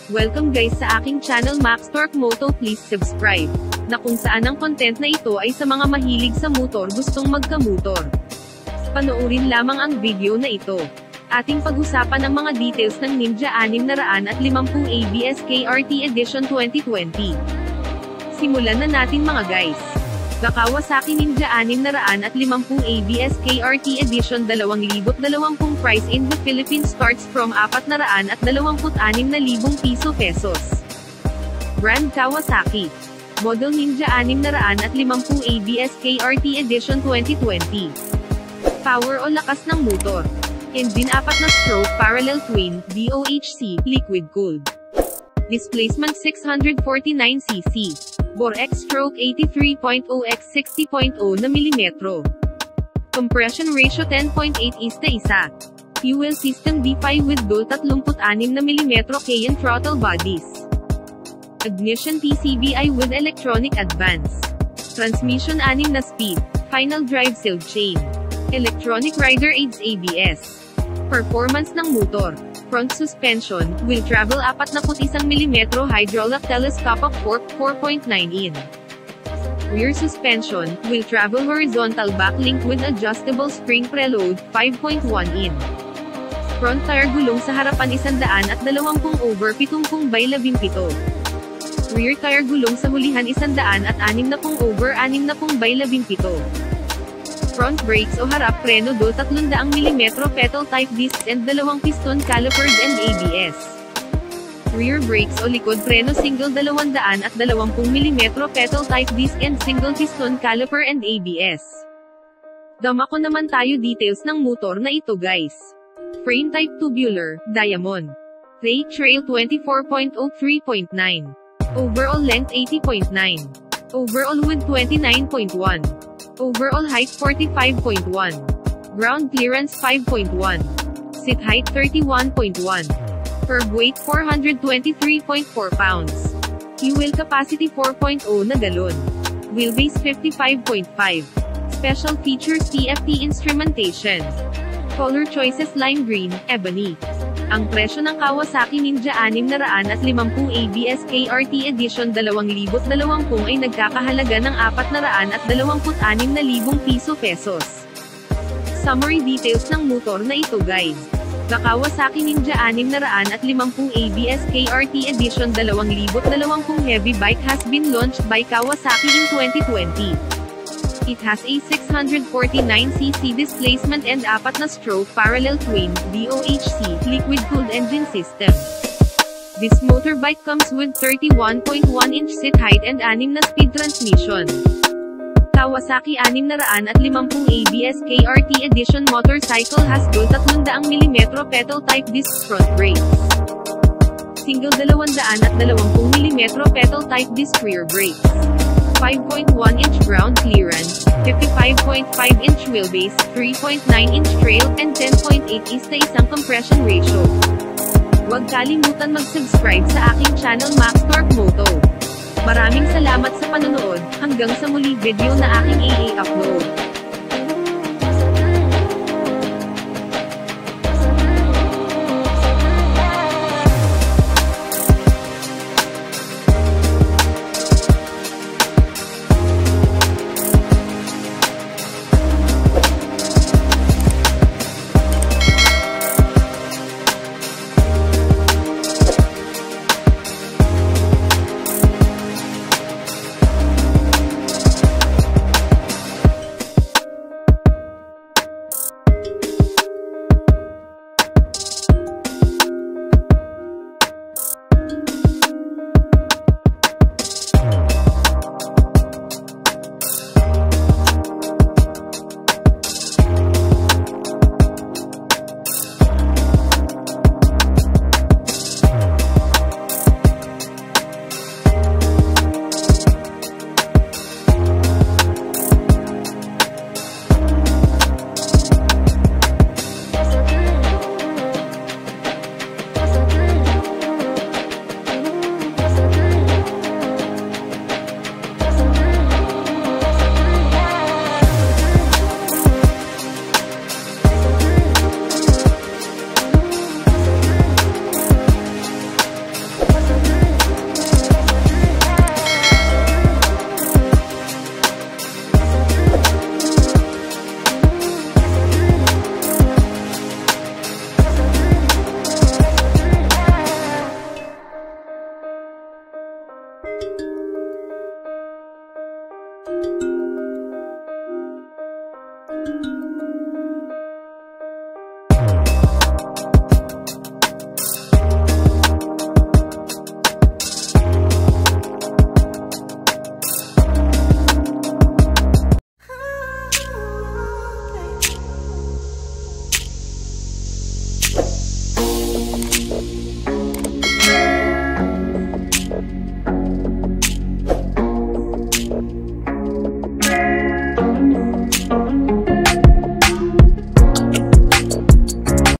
Welcome guys sa aking channel Max Torque Moto, please subscribe. Na kung saan ang content na ito ay sa mga mahilig sa motor gustong magka-motor. Panoorin lamang ang video na ito. Ating pag-usapan ang mga details ng Ninja 650 ABS KRT Edition 2020. Simulan na natin mga guys. The Kawasaki Ninja 650 ABS KRT Edition 2020 price in the Philippines starts from 426,000 pesos. Brand Kawasaki. Model Ninja 650 ABS KRT Edition 2020. Power o lakas ng motor. Engine 4 na stroke parallel twin, DOHC, liquid cooled. Displacement 649cc. Bore X stroke 83.0 x 60.0 na milimetro. Compression ratio 10.8:1. Fuel system D5 with dual 36 na milimetro KN throttle bodies. Ignition TCBI with electronic advance. Transmission 6 na speed. Final drive sealed chain. Electronic rider aids ABS. Performance ng motor. Front suspension, wheel travel 41 mm hydraulic telescopic fork 4.9 in. Rear suspension, wheel travel horizontal backlink with adjustable spring preload 5.1 in. Front tire gulong sa harapan 120 over 70/17. Rear tire gulong sa hulihan 160 over 60/17. Front brakes o harap preno do 300 mm pedal type discs and 2 piston calipers and ABS. Rear brakes o likod preno single 220 mm pedal type disc and single piston caliper and ABS. Dama ko naman tayo details ng motor na ito guys. Frame type tubular, diamond. Ray trail 24.0 3.9. Overall length 80.9. Overall width 29.1. Overall height 45.1. Ground clearance 5.1. Seat height 31.1. Curb weight 423.4 pounds. Fuel capacity 4.0 na galon. Wheelbase 55.5. Special features TFT instrumentation. Color choices lime green, ebony. Ang presyo ng Kawasaki Ninja 650 ABS KRT Edition 2020 ay nagkakahalaga ng 426,000 pesos. Summary details ng motor na ito guys. The Kawasaki Ninja 650 ABS KRT Edition 2020 heavy bike has been launched by Kawasaki in 2020. It has a 649cc displacement and 4 na stroke parallel twin, DOHC, liquid-cooled engine system. This motorbike comes with 31.1-inch seat height and 6 na speed transmission. Kawasaki 650 ABS KRT Edition motorcycle has dual 300 mm pedal type disc front brakes. Single 220 mm pedal type disc rear brakes. 5.1-inch ground clearance, 55.5-inch wheelbase, 3.9-inch trail, and 10.8:1 compression ratio. Huwag kalimutan mag-subscribe sa aking channel Max Torque Moto. Maraming salamat sa panonood, hanggang sa muli video na aking i-upload.